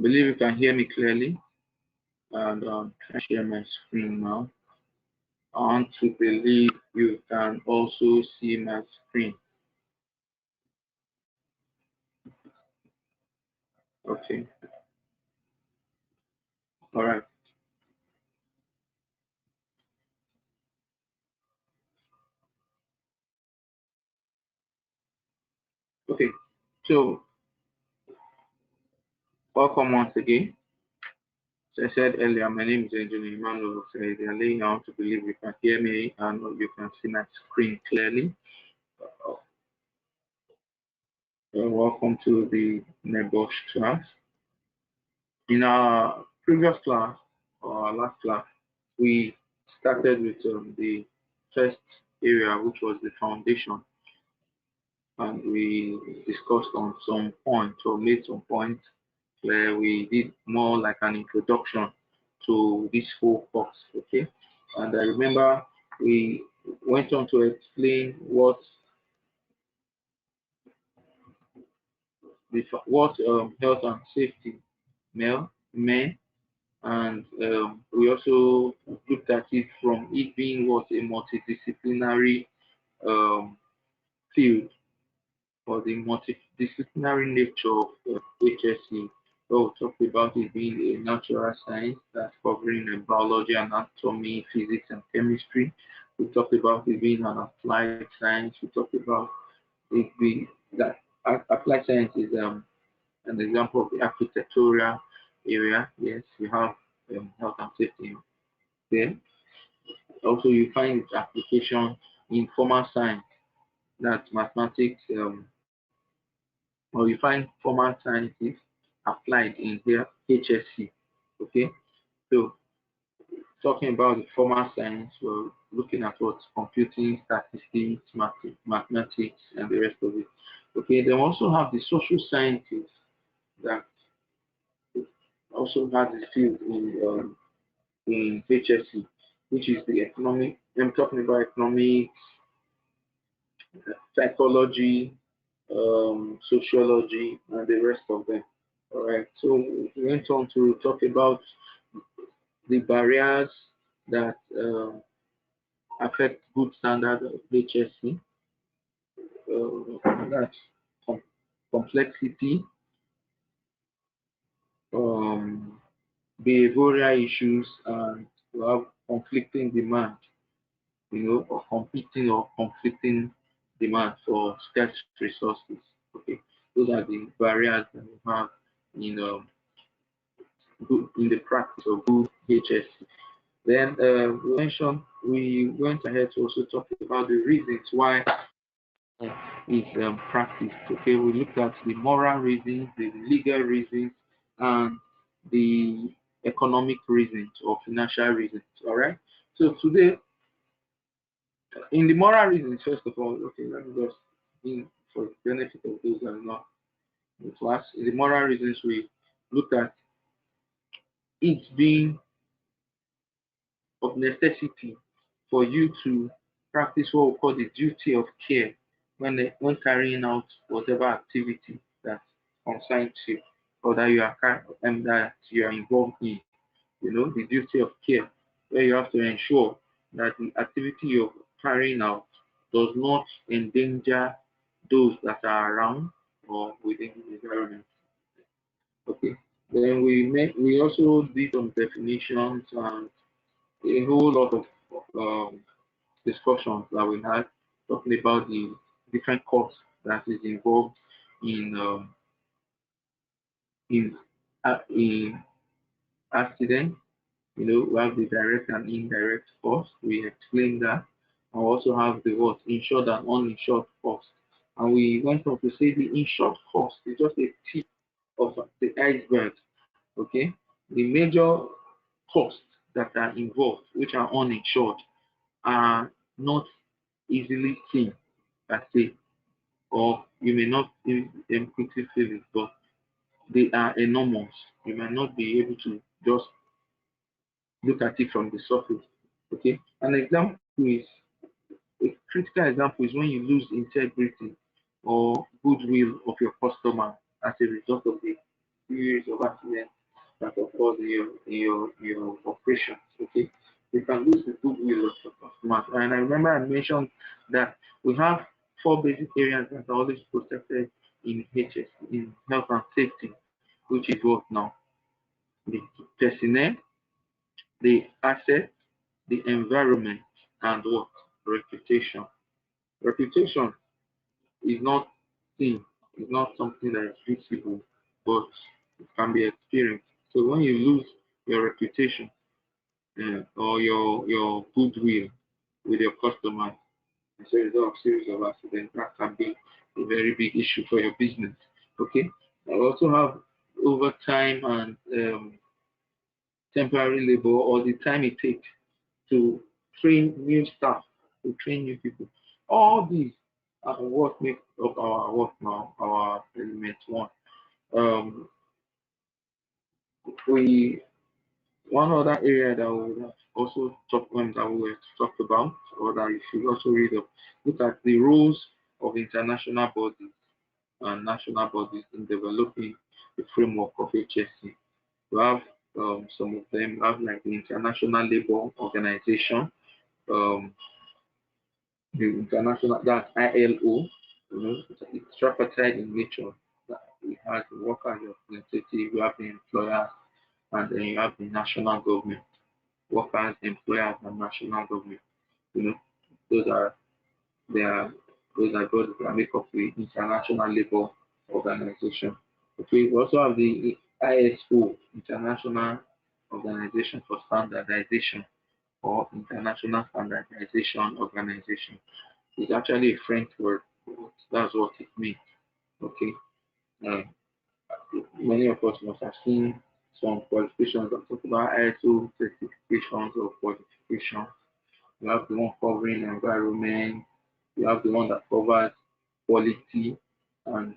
believe you can hear me clearly, and I share my screen now. I want to believe you can also see my screen. Okay. All right. Okay. So welcome once again. As I said earlier, my name is Engineer Emmanuel. They are laying out to believe you can hear me and you can see my screen clearly. Welcome to the Nebosh class. In our previous class, or our last class, we started with the first area, which was the foundation, and we discussed on some points or made some points where we did more like an introduction to this whole course. Okay, and I remember we went on to explain what health and safety meant, and we also looked at it from it being what a multidisciplinary um, field, or the multidisciplinary nature of HSC. So we talked about it being a natural science that's covering biology, anatomy, physics, and chemistry. We talked about it being an applied science. We talked about it being that applied science is an example of the architectural area. Yes, we have health and safety there. Also, you find its application in formal science, that's mathematics, or you find formal sciences applied in here HSC. Okay, so talking about the formal science, we're looking at what computing, statistics, mathematics, and the rest of it. Okay, they also have the social sciences that also has a field in HSC, which is the economic. I'm talking about economics, psychology, sociology, and the rest of them. All right. So we went on to talk about the barriers that affect good standard of HSC. That's com- complexity, um, behavioral issues, and we have conflicting demand. Or competing or conflicting demand for scarce resources. Okay, those are the barriers that we have in in the practice of good HSC. Then we went ahead to also talk about the reasons why it's practiced. Okay, we looked at the moral reasons, the legal reasons, and the economic reasons or financial reasons. All right. So today, in the moral reasons, first of all, okay, let me just for the benefit of those that are not in class. In the moral reasons, we looked at it being of necessity for you to practice what we call the duty of care when carrying out whatever activity that concerns you or that that you are involved in. The duty of care, where you have to ensure that the activity you're carrying out does not endanger those that are around or within the environment. Okay. Then we also did some definitions and a whole lot of um, discussions that we had talking about the different costs that is involved in in in accident. We have the direct and indirect costs. We explained that. And we also have the what insured and uninsured costs. And we went on to say the insured cost is just a tip of the iceberg. Okay, the major costs that are involved, which are uninsured, are not easily seen per se, or you may not quickly feel it, but they are enormous. You might not be able to just look at it from the surface. Okay, an example is a critical example is when you lose integrity or goodwill of your customer as a result of the series of accidents that occurs in your operations. Okay, you can lose the goodwill of customers. And I remember I mentioned that we have four basic areas that are always protected in HS, in health and safety, which is what now? The personnel, the asset, the environment, and what? Reputation. Reputation is not seen, is not something that is visible, but it can be experienced. So when you lose your reputation or your goodwill with your customers as a result of series of accidents, that can be a very big issue for your business. Okay. I also have overtime and temporary labor or the time it takes to train new staff, to train new people. All these are what makes up our work now, our element one. Um, we One other area that we would also that we were talked about, or that you should also read up, look at the roles of international bodies and national bodies in developing the framework of HSC. We have some of them have like the International Labour Organization, um, the international that's ILO, it's tripartite in nature. We have the workers representative, we have the employers, and then you have the national government, workers, employers, and national government. You know, those are they are those are bodies that make up the International Labour Organization. Okay, we also have the ISO, International Organization for Standardization, or International Standardization Organization. It's actually a French word. But that's what it means. Okay. Uh, Many of us must have seen some qualifications that talk about ISO certifications or qualifications. You have the one covering environment, you have the one that covers quality, and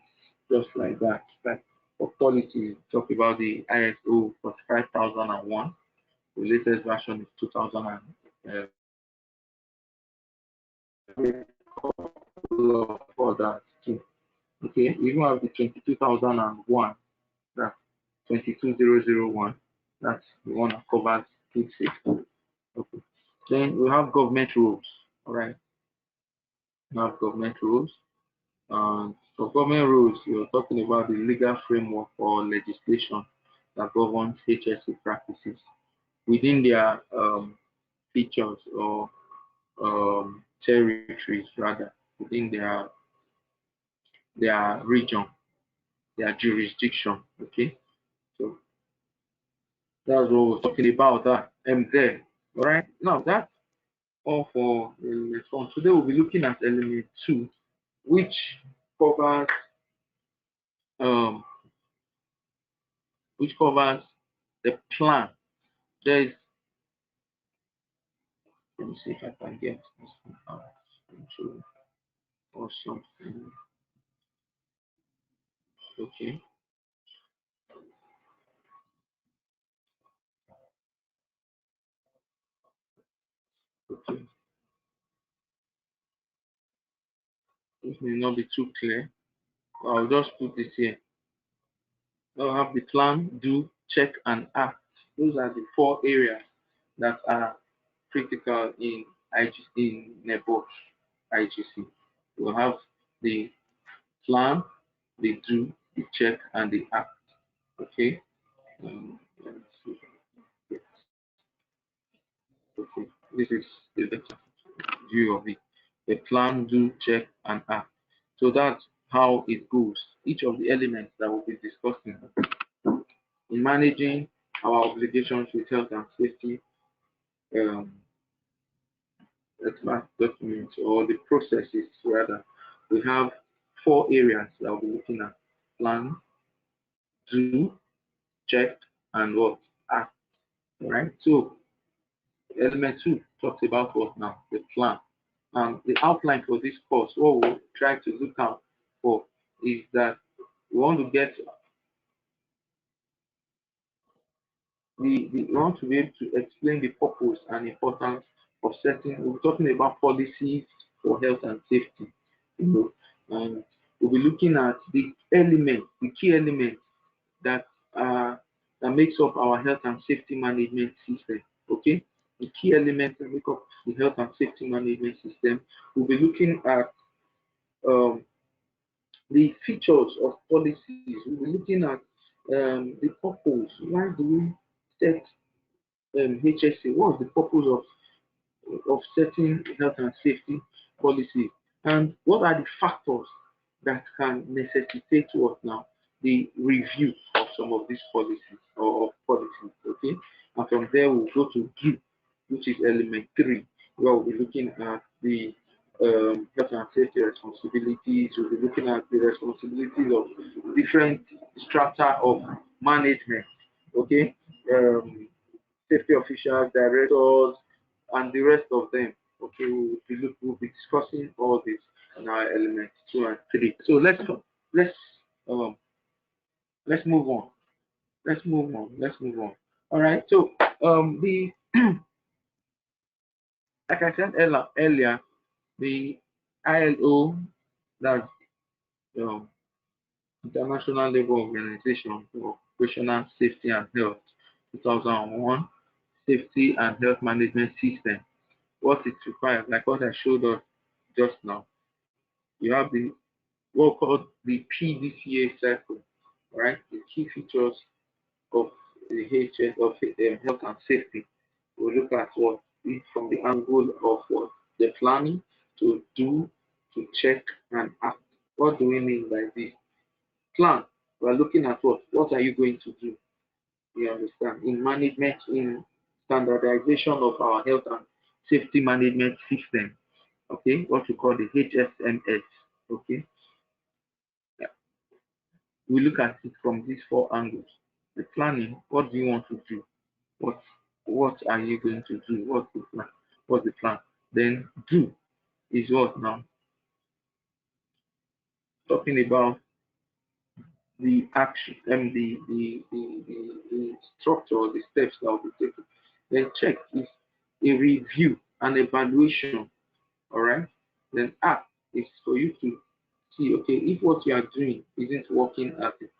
just like that. Like for quality, talk about the ISO 45001. The latest version is 2000 and for that too. Okay, we even have the 22001, that's 22001. That's the one that covers food safety. Okay. Then we have government rules. All right, we have government rules. And for government rules, you're talking about the legal framework or legislation that governs HSC practices within their features or territories, rather, within their region, their jurisdiction. Okay, so that's what we're talking about. That there. All right. Now that's all for element one. Today we'll be looking at element two, which covers um, which covers the plan. There is, let me see if I can get this one out into or something. Okay, okay. This may not be too clear. I'll just put this here. I'll have the plan, do, check, and act. Those are the four areas that are critical in IGC, in Nebosh IGC. We'll have the plan, the do, the check, and the act. Okay. Let me see. Yes. Okay. This is the better view of it. The plan, do, check, and act. So that's how it goes. Each of the elements that we'll be discussing in managing our obligations with health and safety, um, documents or the processes rather. We have four areas that we'll be looking at: plan, do, check, and what? Act. All right. So element two talks about what now? The plan. And the outline for this course, what we'll try to look out for is that we want to get we want to be able to explain the purpose and importance of setting. We're talking about policies for health and safety, you know, and we'll be looking at the elements, the key elements that uh, that makes up our health and safety management system. Okay, the key elements that make up the health and safety management system. We'll be looking at um, the features of policies. We'll be looking at the purpose. Why do we set HSA? What's the purpose of setting health and safety policies? And what are the factors that can necessitate what now? The review of some of these policies or of policies. Okay. And from there we'll go to do, which is element three, where we'll be looking at the health and safety responsibilities. We'll be looking at the responsibilities of different strata of management. Okay. Safety officials, directors, and the rest of them. Okay, we'll be discussing all this in our element two and three. So let's um let's move on. Let's move on. Let's move on. All right. So the like I said earlier, the ILO, that's um, International Labour Organization for Occupational Safety and Health, 2001 Safety and Health Management System. What it requires, like what I showed us just now. You have the what called the PDCA cycle, right? The key features of the HS of health and safety. We look at what from the angle of what the planning to do, to check and act. What do we mean by this? Plan. We are looking at what are you going to do? You understand? In management, in standardization of our health and safety management system. Okay, what we call the HSMS. Okay, yeah. We look at it from these four angles. The planning, what do you want to do? What what are you going to do? What's the plan? What's the plan? Then do is what now? Talking about the action and the structure or the steps that will be taken. Then check is a review and evaluation. All right. Then act is for you to see, okay, if what you are doing isn't working at it,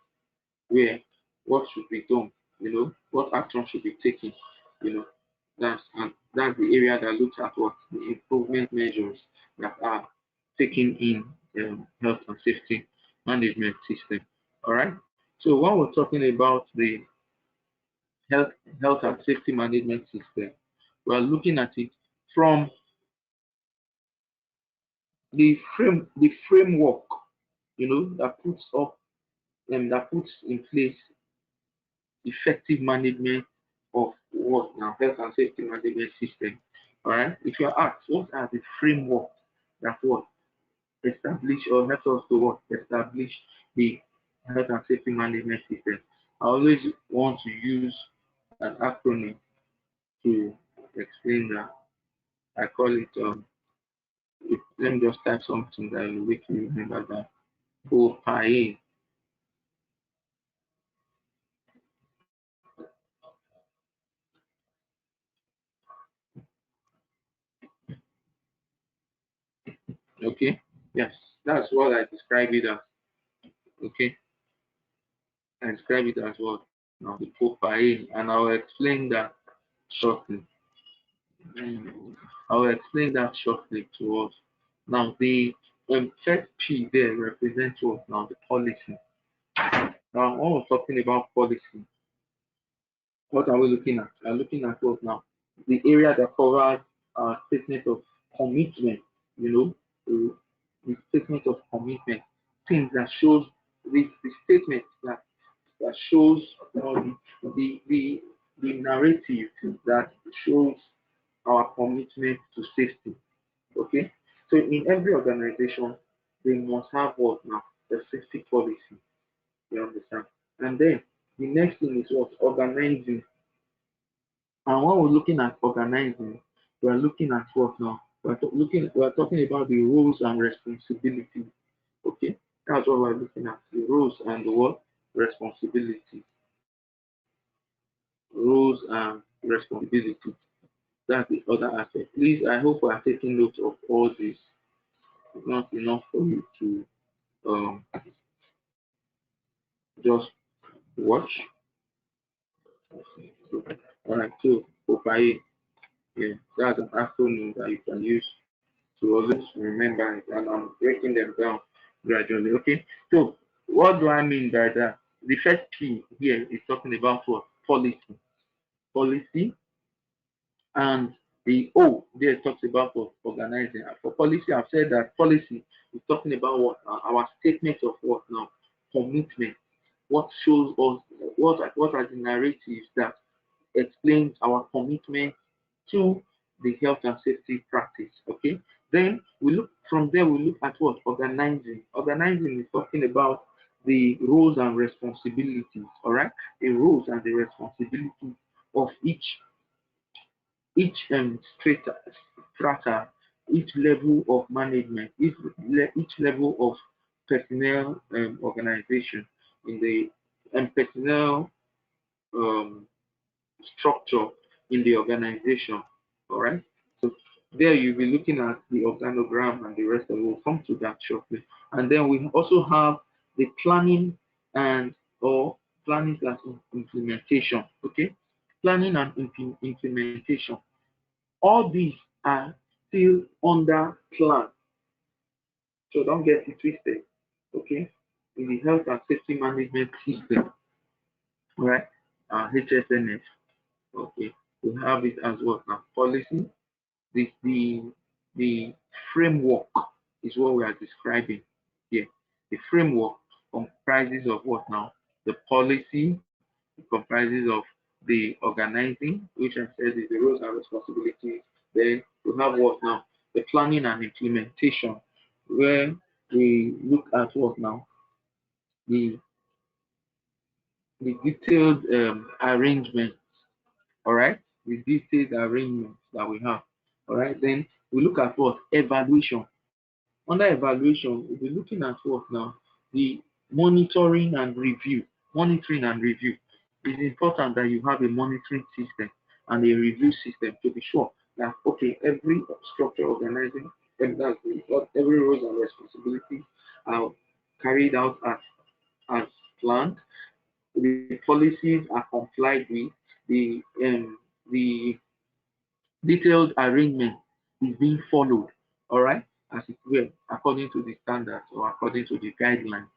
where what should be done, what action should be taken, you know, that's the area that looks at what the improvement measures that are taken in health and safety management system. All right. So when we're talking about the health health and safety management system, we're looking at it from the framework, that puts in place effective management of what now health and safety management system. All right. If you're asked what are the framework that what establish or help us to what establish the health and safety management system, I always want to use an acronym to explain that. I call it let me just type something that will make you remember that. POPAE. Okay. Yes, that's what I describe it as. Okay. I describe it as what? Now the POPAE, and I'll explain that shortly. I will explain that shortly to us. Now the first P there represents what now the policy. Now when we're talking about policy, what are we looking at? We're looking at what now? The area that covers statement of commitment, you know, the statement of commitment, things that shows the statement that shows the narrative that shows our commitment to safety. Okay, so in every organization, they must have what now? The safety policy. You understand? And then the next thing is what? Organizing. And when we're looking at organizing, we're looking at what now? We're talking about the roles and responsibilities. Okay, that's what we're looking at. The roles and the what? Responsibilities. Roles and responsibilities. That's the other aspect. Please, I hope we are taking note of all this. It's not enough for you to just watch. Alright, so FOPAE, yeah, that's an acronym that you can use to always remember it, and I'm breaking them down gradually. Okay, so what do I mean by that? The first P here is talking about what? Policy. Policy, and the O there talks about what? Organizing. And for policy, I've said that policy is talking about what? Our statement of what now? Commitment. What shows us, what are the narratives that explains our commitment to the health and safety practice. Okay. Then we look from there. We look at what? Organizing. Organizing is talking about the roles and responsibilities. All right, the roles and the responsibilities of each strata, each level of management, each level of personnel organization in the personnel um, structure in the organization. All right. So there you'll be looking at the organogram and the rest of it. We'll come to that shortly. And then we also have the planning and or planning plus implementation. Okay. Planning and implementation. All these are still under plan. So don't get it twisted. Okay. In the health and safety management system, all right? HSNS. Okay. We have it as what now? Policy. The framework is what we are describing here. The framework comprises of what now? The policy, it comprises of the organizing, which I said is the roles and responsibilities. Then we have what now? The planning and implementation, where we look at what now? The the detailed arrangement. All right, the detailed arrangements that we have. All right, then we look at what? Evaluation. Under evaluation, we'll be looking at what now? The monitoring and review. Monitoring and review. It's important that you have a monitoring system and a review system to be sure that okay, every structure organizing and that's every roles and responsibilities are carried out as planned. The policies are complied with. The detailed arrangement is being followed, all right, as it were, according to the standards or according to the guidelines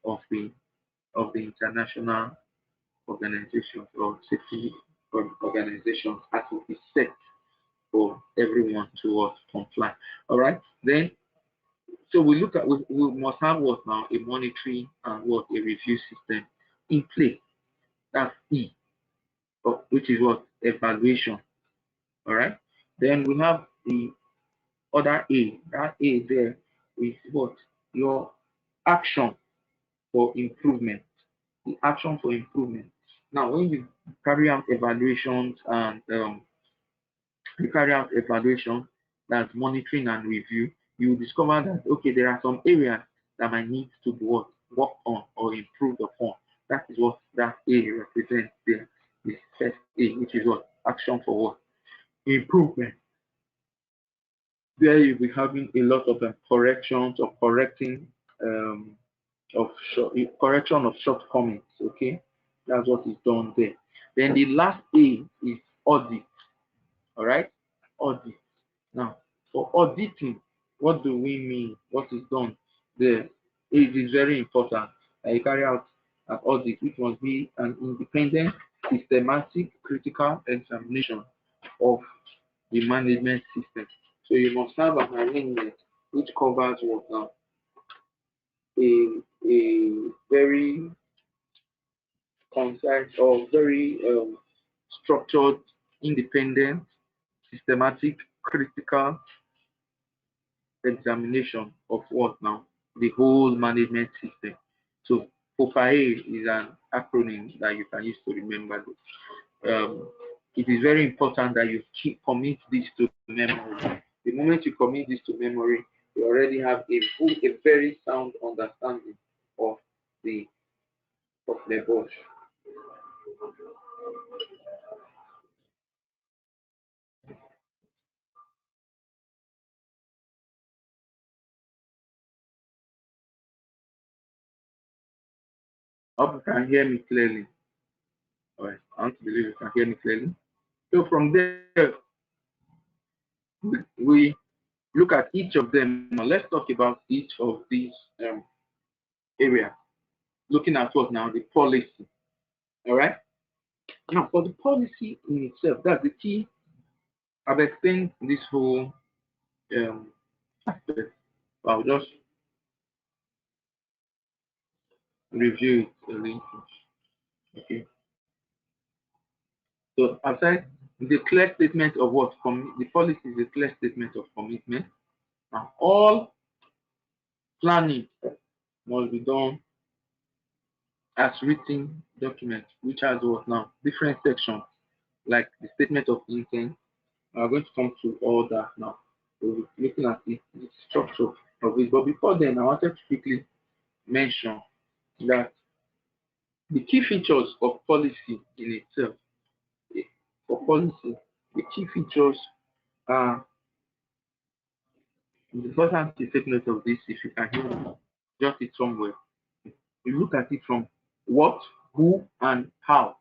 of the international organizations or safety organizations as it is set for everyone to comply. All right. Then so we must have what now? A monitoring and what? A review system in place. That's E, which is what? Evaluation. All right. Then we have the other A. That A there is what? Your action for improvement. The action for improvement. Now, when you carry out evaluations and you carry out evaluation, that's monitoring and review, you will discover that okay, there are some areas that might need to be worked on or improved upon. That is what that A represents there. The first A, which is what? Action for what? Improvement. There you'll be having a lot of corrections or correcting um, correction of shortcomings. Okay, that's what is done there. Then the last A is audit. All right, audit. Now, for auditing, what do we mean? What is done there? It is very important that you carry out an audit, which must be an independent, systematic, critical examination of the management system. So you must have an arrangement which covers what now? A very concise or very structured, independent, systematic, critical examination of what now? The whole management system. So FOPAE is an acronym that you can use to remember this. It is very important that you commit this to memory. The moment you commit this to memory, you already have a very sound understanding of the of Nebosh. I hope you can hear me clearly. All right, I want to believe you can hear me clearly. So from there, we look at each of them. Now let's talk about each of these areas. Looking at what now? The policy. All right. Now for the policy in itself, that's the key. I've explained this whole aspect. I'll just review it a little. Okay. So I've said the clear statement of what the policy is a clear statement of commitment. Now all planning must be done as written document, which has what now different sections like the statement of intent. I'm going to come to all that now. So we're looking at the structure of it. But before then, I wanted to quickly mention that the key features of policy in itself, eh, for policy, the key features are the important to take note of this if you can hear me, jot it somewhere. You look at it from what, who, and how.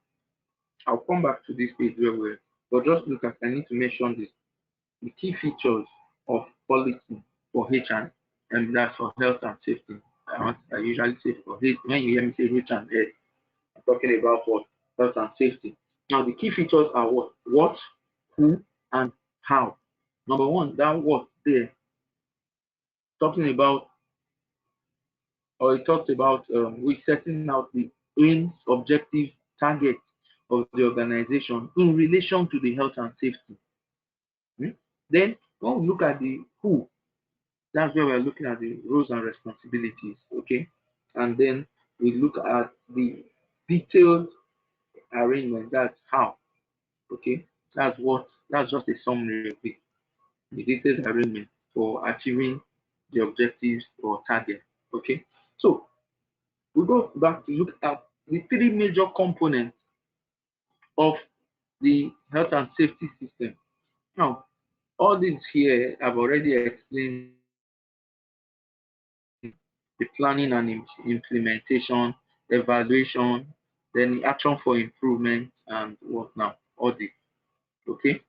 I'll come back to this page very well. But just look at I need to mention this. The key features of policy for HR, and that's for health and safety. I usually say for H, when you hear me say HR, I'm talking about what? Health and safety. Now the key features are what, who, and how. Number one, that what there, talking about, or it talks about we setting out the aims, objectives, targets of the organization in relation to the health and safety. Hmm? Then when we look at the who, that's where we're looking at the roles and responsibilities, okay? And then we look at the detailed arrangement, that's how, okay? That's just a summary of it. The detailed arrangement for achieving the objectives or target, okay? So we go back to look at the three major components of the health and safety system. Now, all this here I've already explained the planning and implementation, evaluation, then the action for improvement, and what now? Audit. Okay.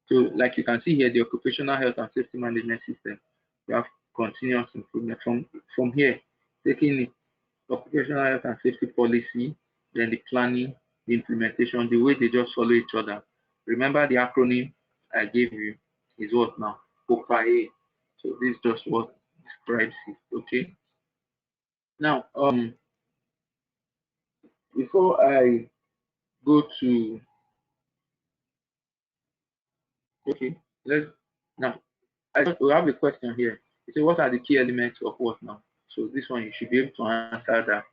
So, like you can see here, the occupational health and safety management system, we have continuous improvement from here, taking the occupational health and safety policy, then the planning, the implementation, the way they just follow each other. Remember the acronym I gave you is what now? OPA. So this is just what describes it. Okay. Now, before I go to okay, let's now we have a question here. You say what are the key elements of what now? So this one you should be able to answer that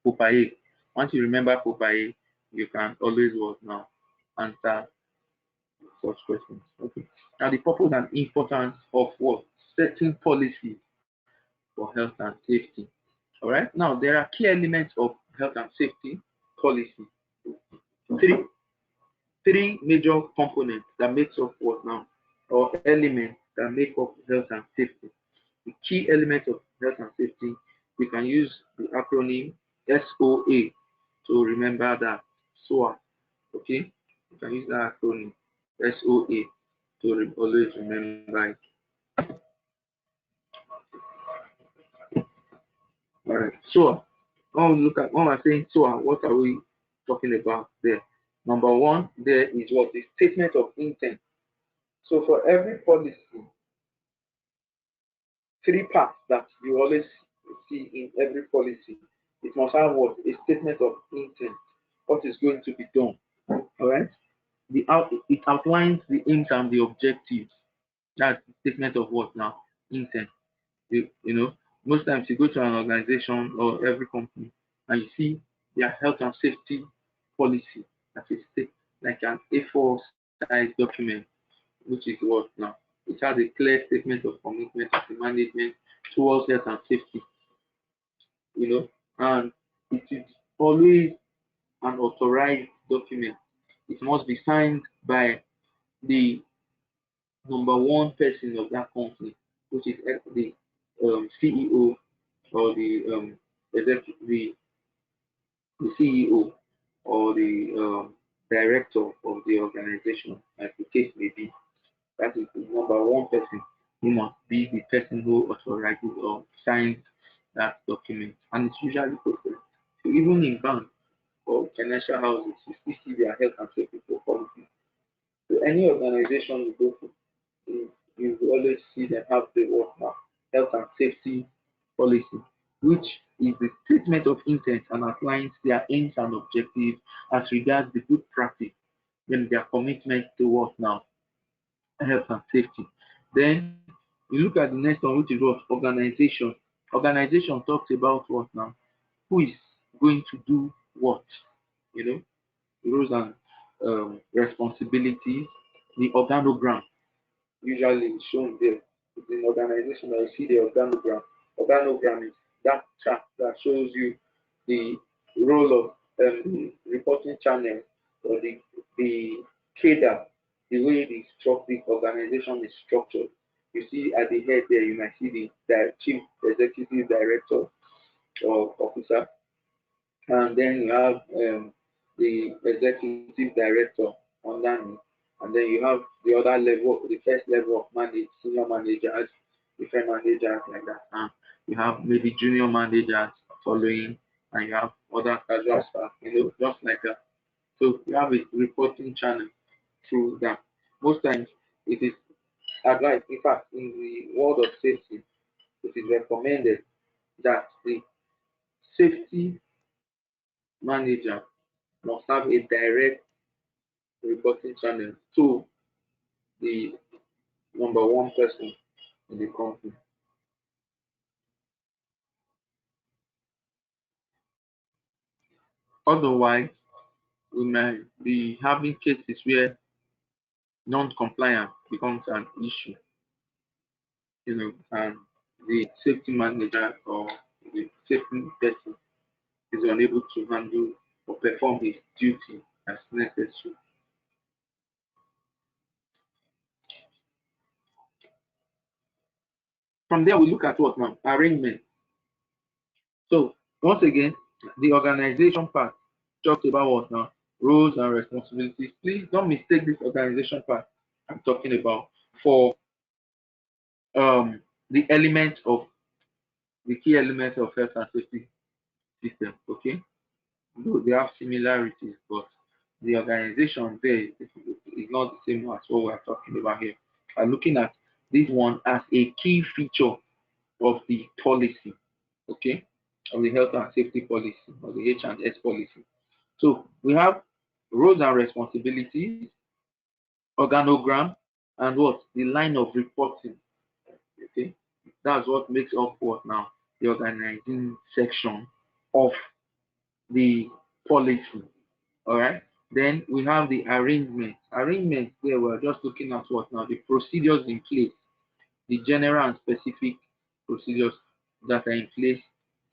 Popaye. Once you remember Popaye, you can always what now answer such questions. Okay. Now the purpose and importance of what? Setting policies for health and safety. All right. Now there are key elements of health and safety policy. Three three major components that makes up what now, or elements that make up health and safety. The key elements of health and safety, we can use the acronym SOA to remember that. SOA, okay? You can use that acronym SOA to always remember it. All right. So, when we're saying SOA, what are we talking about there? Number one, there is what the statement of intent. So for every policy, three parts that you always see in every policy. It must have what? A statement of intent. What is going to be done. All right? It outlines the aims and the objectives. That's the statement of what now? Intent. You know, most times you go to an organization or every company and you see their health and safety policy as a state, like an A4 size document, which is what now? It has a clear statement of commitment of the management towards health and safety, and it is always an authorized document. It must be signed by the number one person of that company, which is the CEO or the CEO or the director of the organization, as the case may be. That is the number one person. He must be the person who authorizes or signs that document. And it's usually corporate. So even in banks or financial houses, you still see their health and safety policy. So any organization you go to, you will always see them have the what now, health and safety policy, which is the statement of intent and outlines their aims and objectives as regards the good practice, then their commitment to what now, health and safety. Then you look at the next one, which is what, organization. Organization talks about what now, who is going to do what, you know, roles and responsibilities, the organogram usually shown there. It's an organization that you see the organogram. Organogram is that chart that shows you the role of the reporting channel or the cadre, the way the organization is structured. You see at the head there, you might see the chief executive director or officer, and then you have the executive director underneath, and then you have the other level, the first level of manage, senior managers, different managers like that. And you have maybe junior managers following, and you have other casual staff, just like that. So you have a reporting channel through that. Most times it is advised, in fact, in the world of safety, it is recommended that the safety manager must have a direct reporting channel to the number one person in the company. Otherwise, we might be having cases where non-compliance becomes an issue, and the safety manager or the safety person is unable to handle or perform his duty as necessary. From there, we look at what now? Arrangement. So once again, the organization part talks about what now? Roles and responsibilities. Please don't mistake this organization part I'm talking about for the element of the key elements of health and safety system. Okay, though they have similarities, but the organization there is not the same as what we're talking about here. I'm looking at this one as a key feature of the policy. Okay, of the health and safety policy or the H&S policy. So we have roles and responsibilities, organogram, and what? The line of reporting. Okay. That's what makes up what now? The organizing section of the policy. All right. Then we have the arrangement. Arrangement there we're just looking at what now? The procedures in place, the general and specific procedures that are in place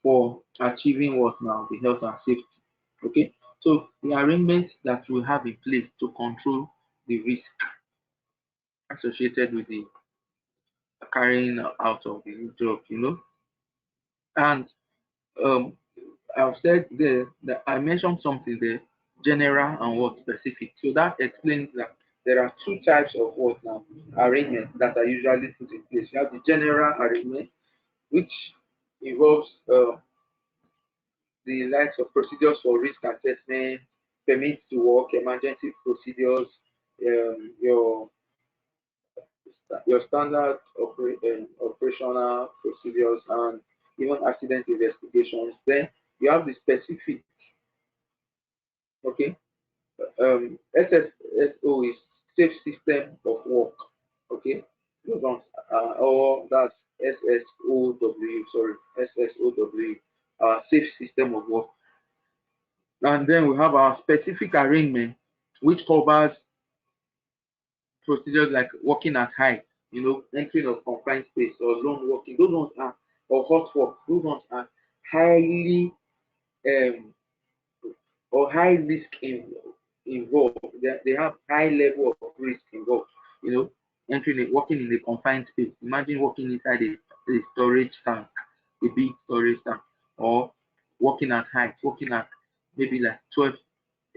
for achieving what now? The health and safety. Okay. So the arrangements that we have in place to control the risk associated with the carrying out of the job. And um, I've said there that I mentioned something there, general and what specific. So that explains that there are two types of what now arrangements that are usually put in place. You have the general arrangement, which involves the likes of procedures for risk assessment, permits to work, emergency procedures, your standard operational procedures, and even accident investigations. Then you have the specific, okay? SSO is safe system of work, okay? Those ones, or that's SSOW, sorry, SSOW, safe system of work. And then we have our specific arrangement, which covers procedures like working at height, entering of confined space or lone working. Those ones are, or hot work. Those ones are highly um, or high risk involved. They have high level of risk involved. Entering working in a confined space. Imagine working inside a storage tank, a big storage tank, or working at height, working at maybe like 12,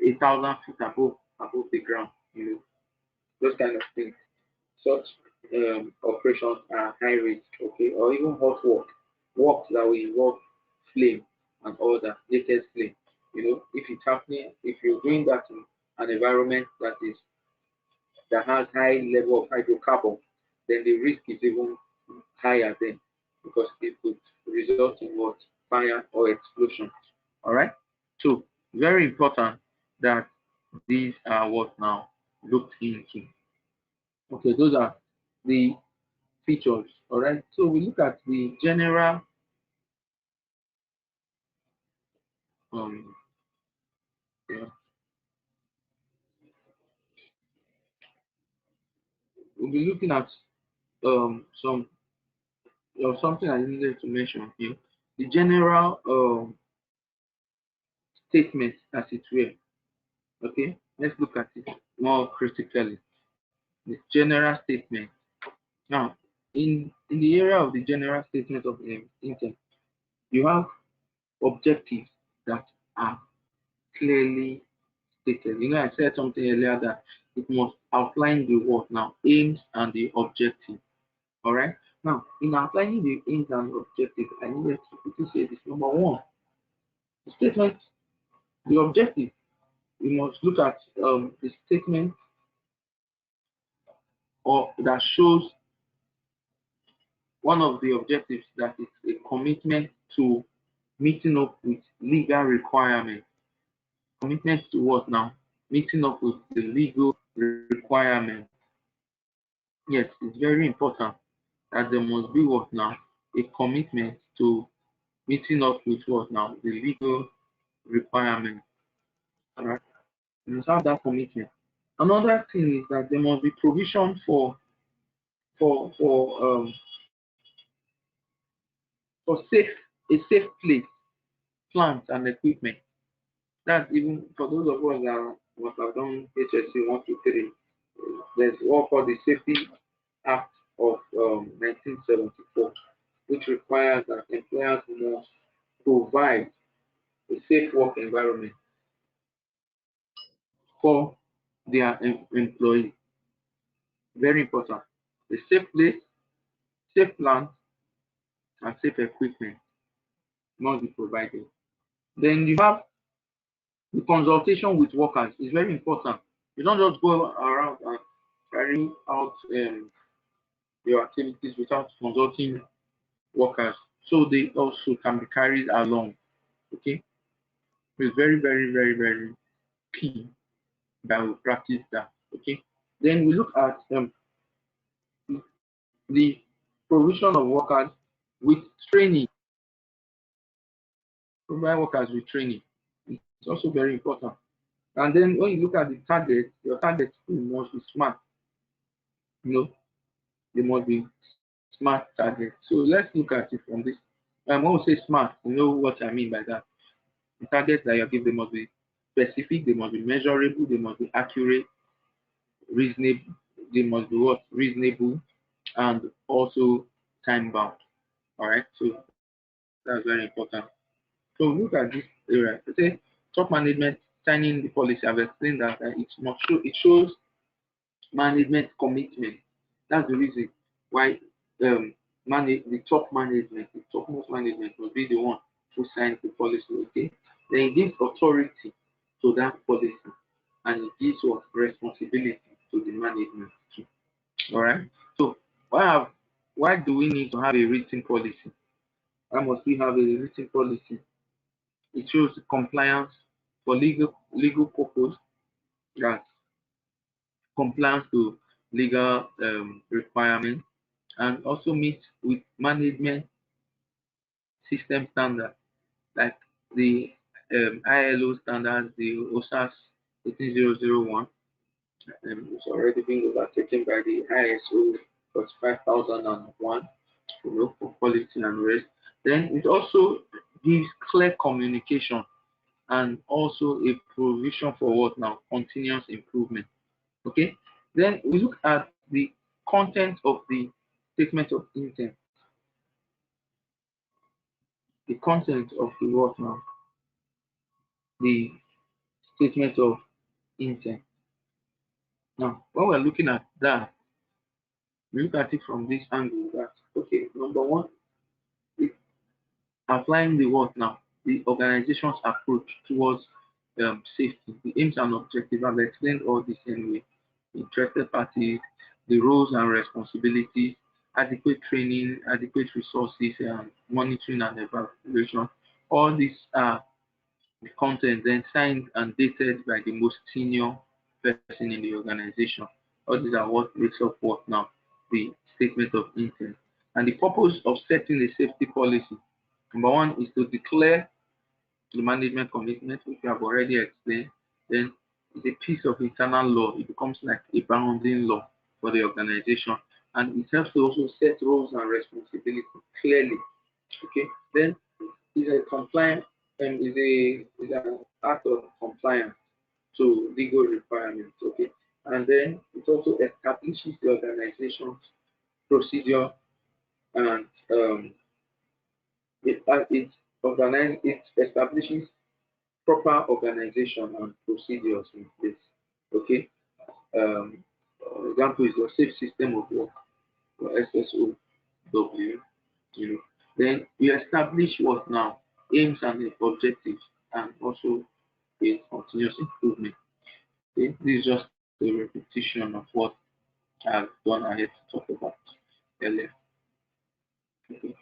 8,000 feet above above the ground, those kind of things. Such operations are high risk, okay, or even hot work that will involve flame and all that, naked flame. If it's happening, if you're doing that in an environment that has high level of hydrocarbon, then the risk is even higher then because it could result in what? Fire or explosion. All right. So very important that these are what now looked into. Okay, those are the features. All right. So we look at the general um yeah, we'll be looking at some something I needed to mention here. The general statement as it were. Okay, let's look at it more critically. The general statement. Now, in the area of the general statement of intent, you have objectives that are clearly stated. I said something earlier that it must outline the what now, aims and the objective. All right. Now, in outlining the aims and objective, I needed to quickly say this. Number one, the statement, the objective. We must look at the statement or that shows one of the objectives that is a commitment to meeting up with legal requirements. Commitment to what now? Meeting up with the legal requirements. Yes, it's very important that there must be what now? A commitment to meeting up with what now? The legal requirements. All right. You must have that commitment. Another thing is that there must be provision for for a safe place, plants and equipment. That's even for those of us that must have done HSC 123. There's what called the Safety Act of 1974, which requires that employers must provide a safe work environment for their employees. Very important. A safe place, safe plant, and safe equipment must be provided. Then you have the consultation with workers is very important. You don't just go around and carry out your activities without consulting workers, so they also can be carried along. Okay, it's very, very, very, very key that we practice that. Okay, then we look at the provision of workers with training. Provide workers with training. It's also very important. And then when you look at the target, your target must be smart. You know, they must be smart targets. So let's look at it from this. When we say smart, you know what I mean by that. The targets that you give, they must be specific, they must be measurable, they must be accurate, reasonable, they must be what? Reasonable, and also time bound. All right, so that's very important. So look at this area. Say top management signing the policy. I've explained that it shows management commitment. That's the reason why the top management, the topmost management will be the one who signs the policy. Okay, then it gives authority to that policy, and it gives what responsibility to the management too. All right. So why do we need to have a written policy? Why must we have a written policy? It shows compliance for legal purpose, that compliance to legal requirements, and also meet with management system standards like the ILO standards, the OSAS 18001. It's already been overtaken by the ISO 45001, for quality and rest. Then it also gives clear communication and also a provision for what now? Continuous improvement. Okay. Then we look at the content of the statement of intent. The content of the what now? The statement of intent. Now, when we're looking at that, we look at it from this angle that, okay, number one, it's applying the what now? The organization's approach towards safety, the aims and objectives. I've explained all this anyway. Interested parties, the roles and responsibilities, adequate training, adequate resources, monitoring and evaluation. All these are the content then signed and dated by the most senior person in the organization. All these are what makes up what now? The statement of intent. And the purpose of setting a safety policy, number one, is to declare the management commitment, which we have already explained. Then it's a piece of internal law. It becomes like a bounding law for the organization. And it helps to also set roles and responsibilities clearly. Okay. Then is a compliant is an act of compliance to legal requirements. Okay. And then it also establishes the organization's procedure and it establishes proper organization and procedures in place. Okay. Um, example is your safe system of work, your SSOW. You know. Then you establish what now aims and objectives, and also a continuous improvement. Okay. This is just a repetition of what I've gone ahead to talk about earlier. Okay.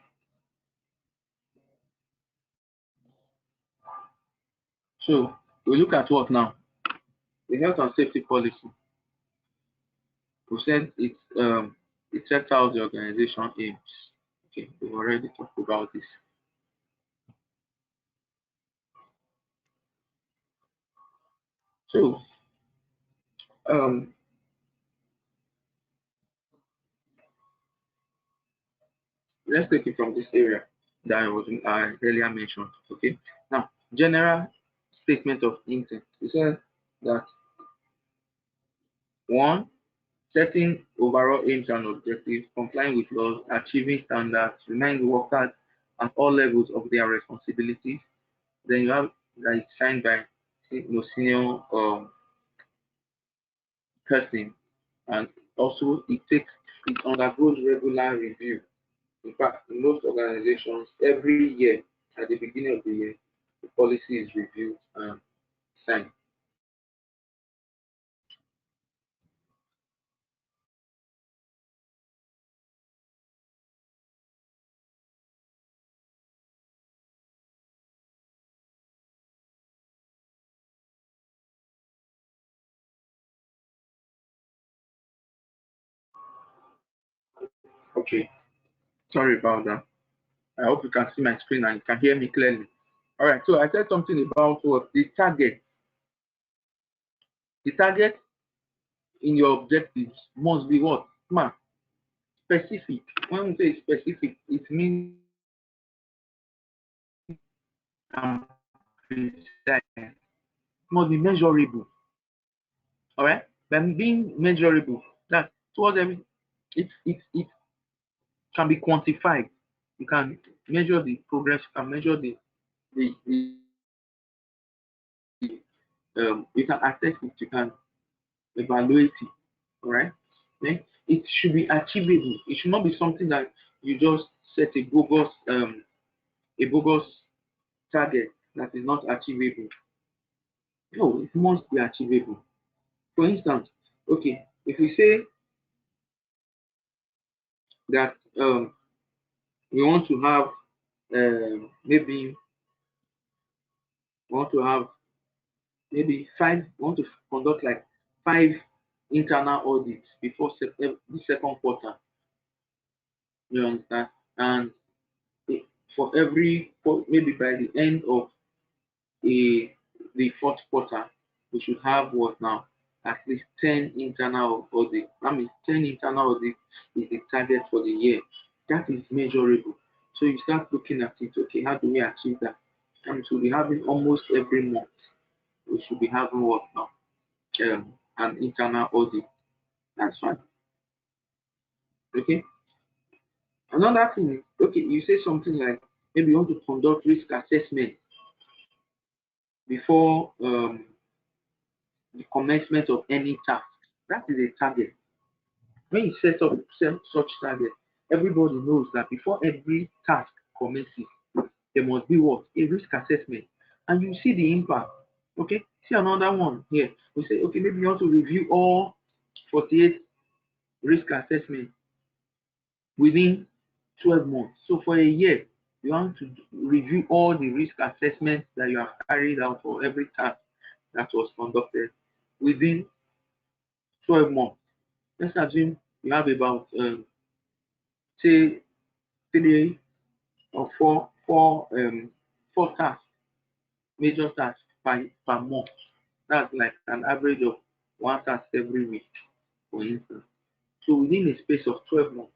So we look at what now? The health and safety policy. We said it sets out the organization aims. Okay, we've already talked about this. So um, let's take it from this area that I earlier mentioned. Okay. Now, general statement of intent. We said that one, setting overall aims and objectives, complying with laws, achieving standards, remind workers at all levels of their responsibilities. Then you have that it's signed by senior person, and also it undergoes regular review. In fact, in most organizations, every year at the beginning of the year, the policy is reviewed and signed. Okay, sorry about that. I hope you can see my screen and you can hear me clearly. All right, so I said something about what the target. The target in your objectives must be what? Smart, specific. When we say specific, it means um, precise. It must be measurable. All right, then being measurable, that towards every, it can be quantified. You can measure the progress. You can measure you can assess it. You can evaluate it. All right. Then it should be achievable. It should not be something that you just set a bogus target that is not achievable. No, it must be achievable. For instance, okay, if we say that we want to have maybe we want to have maybe five, we want to conduct like five internal audits before the second quarter. You understand? And for maybe by the end of a the fourth quarter, we should have what now? At least 10 internal audits. I mean, 10 internal audits is the target for the year. That is measurable. So you start looking at it, okay, how do we achieve that? And so we having almost every month. We should be having what now? An internal audit. That's fine. Okay. Another thing is, okay, you say something like maybe you want to conduct risk assessment before the commencement of any task. That is a target. When you set such target, everybody knows that before every task commences, there must be what? A risk assessment. And you see the impact. Okay? See another one here. We say, okay, maybe you want to review all 48 risk assessments within 12 months. So for a year, you want to review all the risk assessments that you have carried out for every task that was conducted within 12 months. Let's assume you have about, say, 3 or 4 tasks, major tasks per month. That's like an average of 1 task every week, for instance. So within a space of 12 months,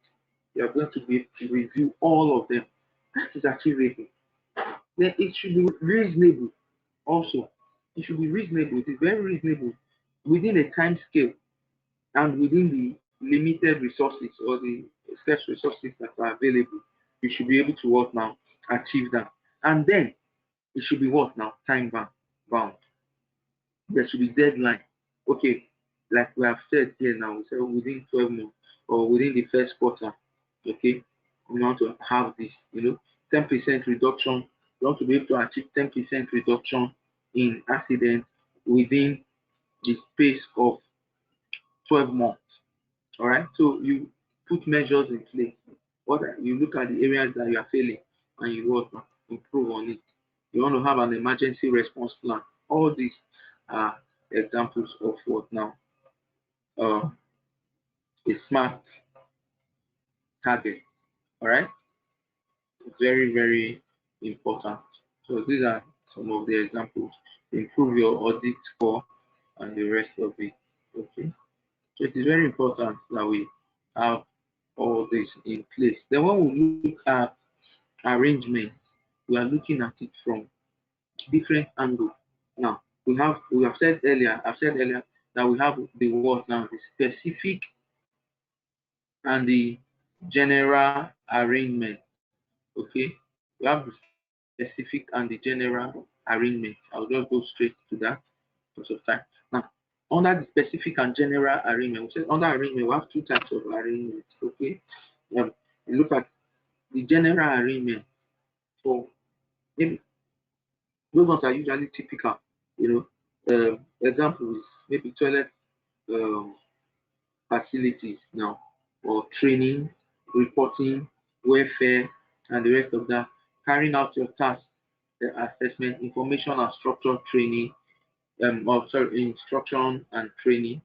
you are going to be able to review all of them. That is achievable. Then it should be reasonable also. It should be reasonable. It is very reasonable within a time scale and within the limited resources or the scarce resources that are available. You should be able to what now? Achieve that. And then it should be what now? Time bound. There should be deadline. Okay, like we have said here now, we say within 12 months or within the first quarter. Okay, we want to have this, 10% reduction. We want to be able to achieve 10% reduction in accidents within the space of 12 months. All right, so you put measures in place. You look at the areas that you are failing and you want to improve on it. You want to have an emergency response plan. All these are examples of what now? Uh, a smart target. All right, it's very, very important. So these are some of the examples. Improve your audit score and the rest of it. Okay, so it is very important that we have all this in place. Then when we look at arrangement, we are looking at it from different angles. Now I've said earlier that we have the word now, the specific and the general arrangement. Okay, we have the specific and the general arrangement. I'll just go straight to that because of time. Now, under the specific and general arrangement, we say under arrangement we have 2 types of arrangements. Okay, you look at the general arrangement. So maybe those ones are usually typical. Example is maybe toilet um, facilities now, or training, reporting, welfare, and the rest of that. Carrying out your task, the assessment, information and structure training, instruction and training,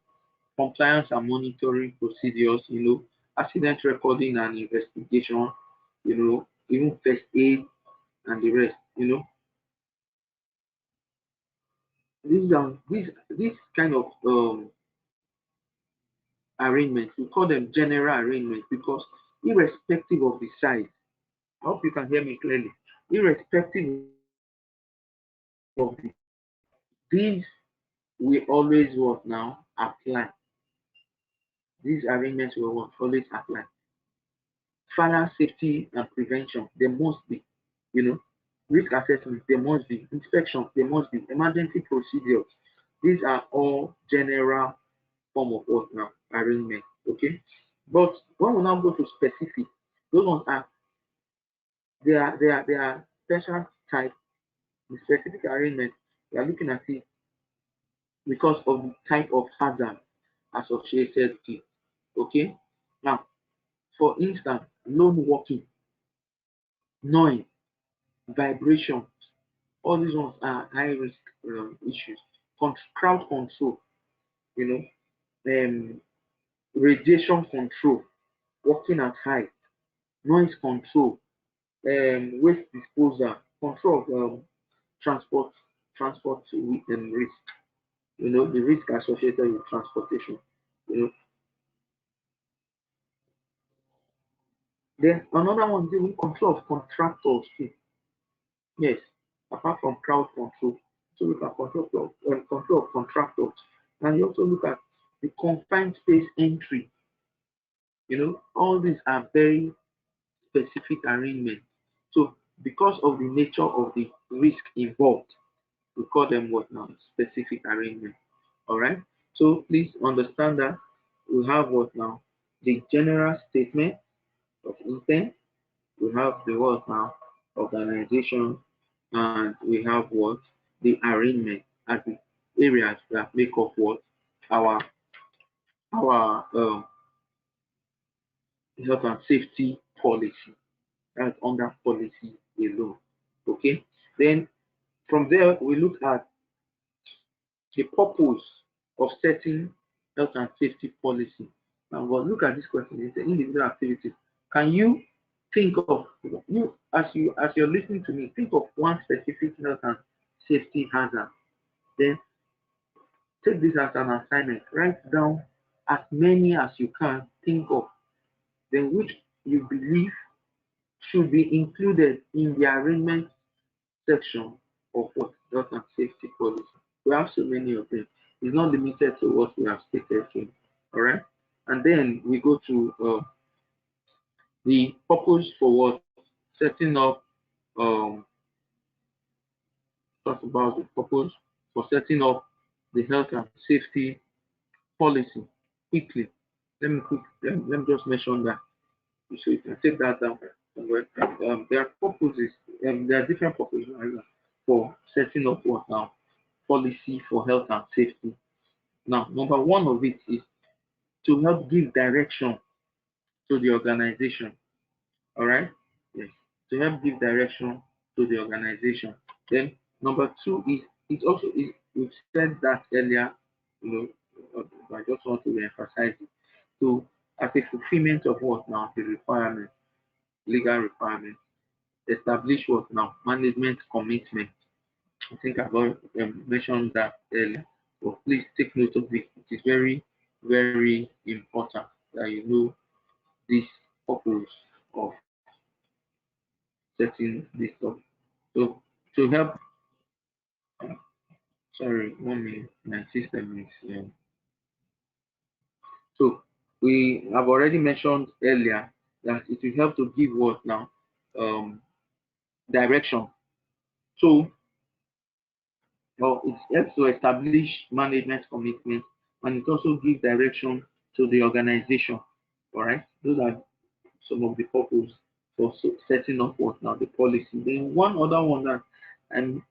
compliance and monitoring procedures, accident recording and investigation, even first aid and the rest. These kind of arrangements, we call them general arrangements because irrespective of the size, I hope you can hear me clearly. Irrespective of these we always what now apply. These arrangements will what always apply. Fire safety and prevention, there must be, you know, risk assessment, there must be, inspection, there must be, emergency procedures. These are all general form of what now arrangement. Okay. But when we now go to specific, those ones are they are special type. The specific arrangement, we are looking at it because of the type of hazard associated with it. Okay. Now, for instance, lone walking, noise, vibration, all these ones are high risk issues. Crowd control, you know, radiation control, walking at height, noise control, waste disposal, control of transport, transport with risk. The risk associated with transportation. You know, then another one is even control of contractors too. Yes, apart from crowd control, so look at control of contractors, and you also look at the confined space entry. All these are very specific arrangements. So because of the nature of the risk involved, we call them what now? Specific arrangement. All right. So please understand that we have what now? The general statement of intent. We have the what now? Organization, and we have what? The arrangement as the areas that make up what? Our health and safety policy. That's under policy alone. Okay. Then from there we look at the purpose of setting health and safety policy. Now, but look at this question. It's an individual activity. Can you think of as you're listening to me, think of one specific health and safety hazard. Then take this as an assignment. Write down as many as you can think of, then which you believe should be included in the arrangement section of what health and safety policy. We have so many of them. It's not limited to what we have stated here. All right. And then we go to the purpose for what setting up. Talk about the purpose for setting up the health and safety policy quickly. Let me just mention that so you can take that down. There are purposes. There are different purposes for setting up what now policy for health and safety. Now, number one of it is to help give direction to the organization. All right? Yes. To help give direction to the organization. Then number two is it also is we've said that earlier, I just want to emphasize it. So as a fulfillment of what now? The requirement, legal requirement. Establish what now? Management commitment. I think I've already mentioned that earlier. But please take note of it. It is very, very important that you know this purpose of setting this up. So to help, sorry, 1 minute, my system is. So we have already mentioned earlier that it will help to give what now direction. So it helps to establish management commitment, and it also gives direction to the organization. All right, those are some of the purpose for setting up what now the policy. Then one other one that I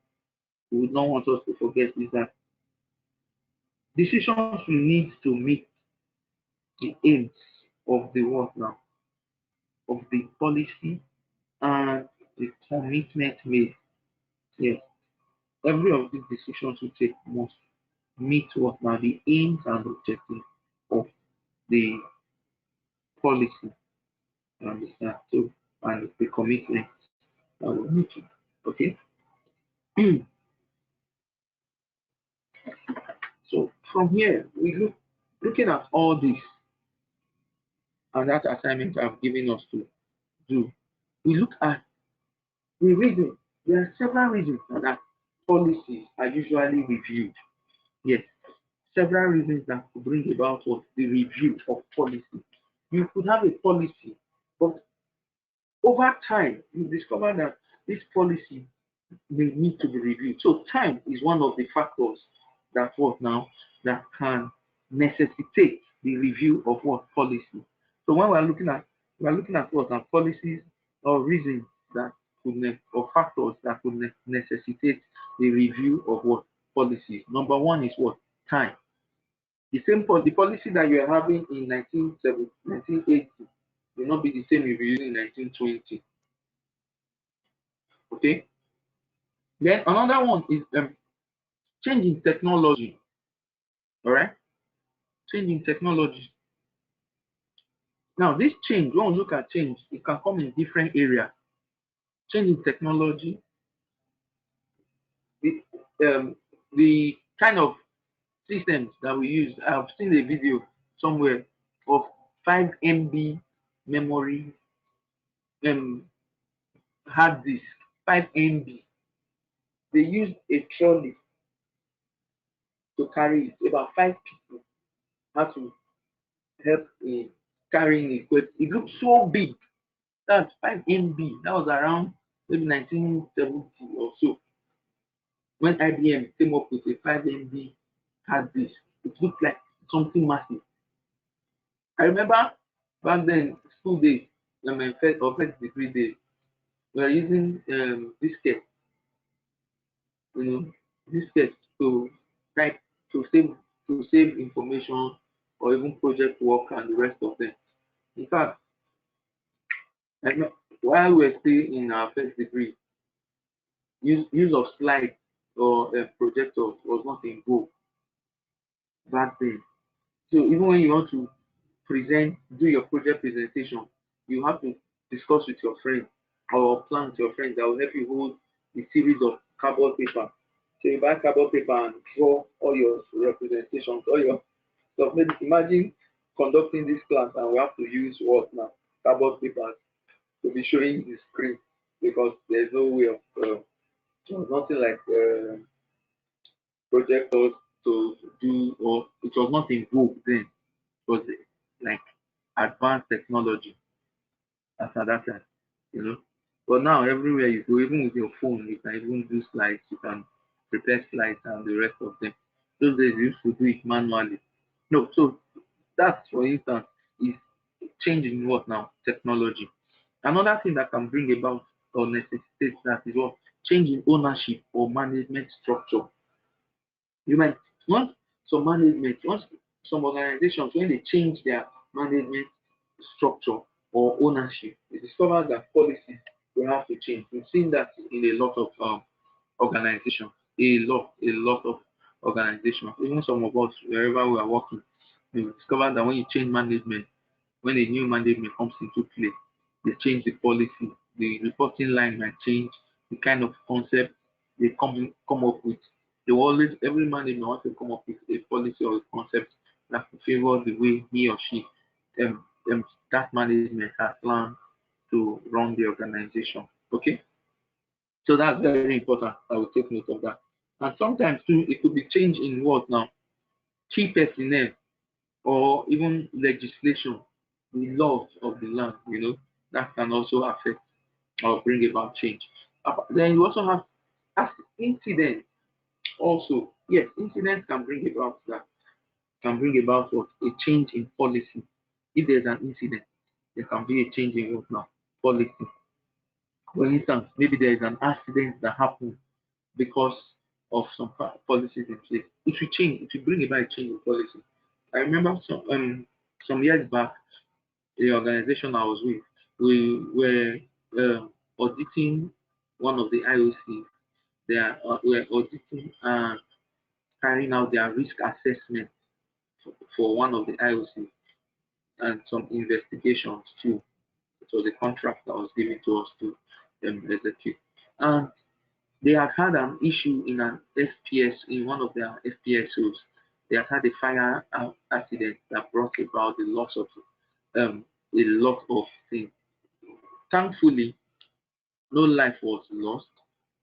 would not want us to forget is that decisions we need to meet the aims of the what now of the policy and the commitment made. Yes, every of these decisions we take must meet what now the aims and objectives of the policy. You understand? So and the commitment that we need to. Okay. So from here we looking at all this and that assignment I've given us to do. We look at the reason. There are several reasons that policies are usually reviewed. Yes, several reasons that could bring about what the review of policy. You could have a policy, but over time you discover that this policy may need to be reviewed. So time is one of the factors that what now that can necessitate the review of what policy. So when we're looking at what now policies or reasons that or factors that could necessitate the review of what policies. Number one is what time. The policy that you are having in 1980 will not be the same if you're using 1920. Okay. Then another one is changing technology. All right, changing technology. Now, this change, when we look at change, it can come in different areas. Changing technology, the, the kind of systems that we use. I've seen a video somewhere of 5 MB memory hard disk, 5 MB. They used a trolley to carry it. About 5 people had to help in carrying it. But it looked so big. That's 5 MB. That was around maybe 1970 or so when IBM came up with a 5 MB hard disk. It looked like something massive. I remember back then, school days, when my first degree days, we were using disket, you know, disket to type to save information or even project work and the rest of them. In fact, while we were still in our first degree, use of slides or projectors was not in vogue back then. So even when you want to do your project presentation, you have to discuss with your friend or plan with your friend that will help you hold the series of cardboard paper. So you buy cardboard paper and draw all your representations, all your stuff. Maybe imagine conducting this class and we have to use what now? Cardboard papers to be showing the screen because there's no way of nothing like projectors to do, or it was not in vogue then. It was like advanced technology as at that time, you know. But now everywhere you go, even with your phone, you can even do slides, you can prepare slides and the rest of them. Those days you used to do it manually. No, so that's for instance is changing what now? Technology. Another thing that can bring about or necessitate that is what changing ownership or management structure. You might once once some organizations, when they change their management structure or ownership, they discover that policies will have to change. We've seen that in a lot of organizations, a lot of organizations. Even some of us, wherever we are working, we discover that when you change management, when a new management comes into play, they change the policy, the reporting line might change, the kind of concept they come up with. They will always every management wants to come up with a policy or a concept that will favor the way he or she that management has planned to run the organization. Okay, so that's very important. I will take note of that. And sometimes too, it could be change in what now? Key personnel or even legislation, the laws of the land, that can also affect or bring about change. Then you also have as incidents also. Yes, incidents can bring about that, can bring about what? A change in policy. If there's an incident, there can be a change in what now? Policy. For instance, maybe there is an accident that happened because of some policies in place. It will change, it will bring about a change in policy. I remember some years back, the organization I was with, we were auditing one of the IOC. Were auditing and carrying out their risk assessment for one of the IOC and some investigations too. So the contract that was given to us to execute. And they had an issue in an FPS, in one of their FPSOs. They had a fire accident that brought about the loss of a lot of things. Thankfully, no life was lost,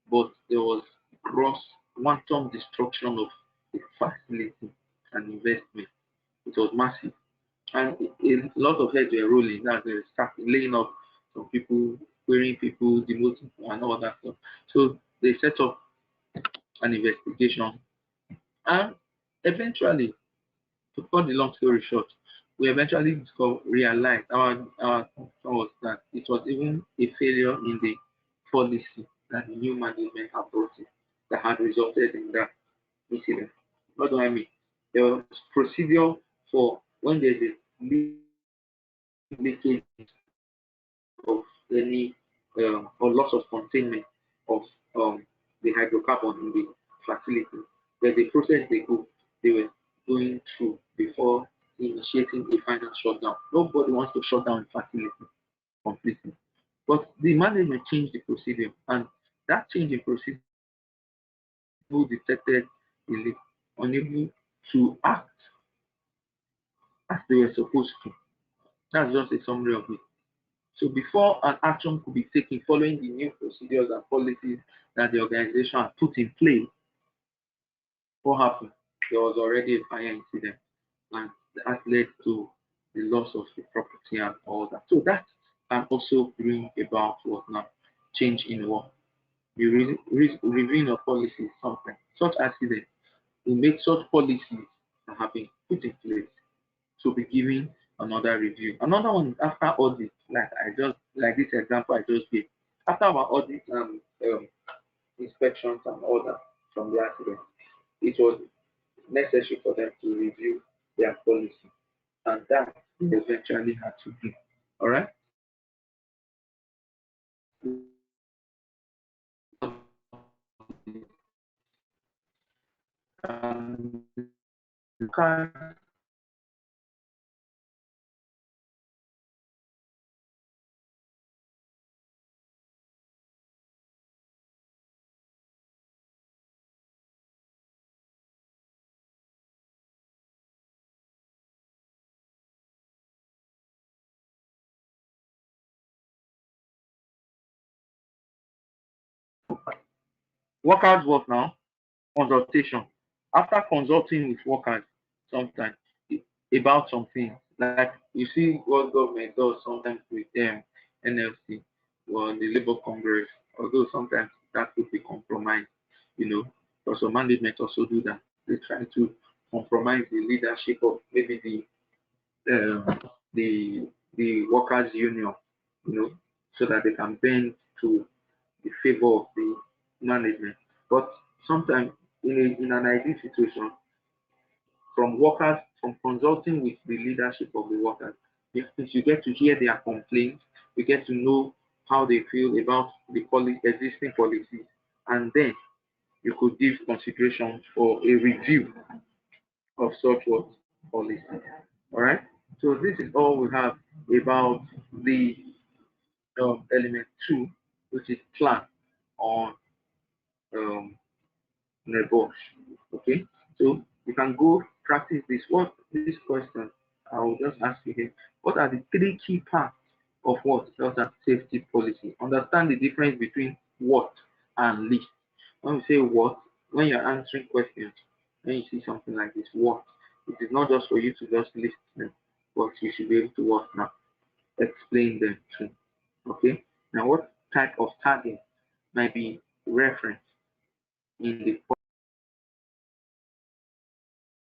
but there was gross quantum destruction of the facility and investment. It was massive. And a lot of heads were rolling. That they started laying off some people, querying people, demoting people, and all that stuff. So they set up an investigation. And eventually, to cut the long story short, we eventually realized our concern was that it was even a failure in the policy that the new management had brought in that had resulted in that incident. What do I mean? There was procedure for when there's a leakage of any or loss of containment of the hydrocarbon in the facility. There's a process they were going through before initiating a final shutdown. Nobody wants to shut down the facility completely. But the management changed the procedure, and that change in procedure detected the leak, unable to act as they were supposed to. That's just a summary of it. So before an action could be taken following the new procedures and policies that the organization had put in place, what happened? There was already a fire incident, and that led to the loss of the property and all that. So that can also bring about what now? Change in what? You reviewing your policies sometimes. Such accidents will make such policies that have been put in place to be giving another review. Another one is after audit, like this example I just gave. After our audit and inspections and order from the accident, it was necessary for them to review their policy, and that they eventually had to do. All right. Workers work now, consultation. After consulting with workers sometimes about something, like you see what government does sometimes with them, NLC or the Labour Congress, although sometimes that could be compromised, you know, because some management also do that. They try to compromise the leadership of maybe um, the the workers union, you know, so that they can bend to the favor of the management. But sometimes in an ideal situation, from workers, from consulting with the leadership of the workers, you get to hear their complaints, you get to know how they feel about the existing policies, and then you could give consideration for a review of such what policy. All right. So this is all we have about the element two, which is plan on um, Nebosh. Okay, so you can go practice this. What this question? I will just ask you here. What are the three key parts of what health and safety policy? Understand the difference between what and list. When we say what, when you're answering questions, when you see something like this, what, it is not just for you to just list them, but you should be able to what now explain them too. Okay. Now, what type of target might be referenced in the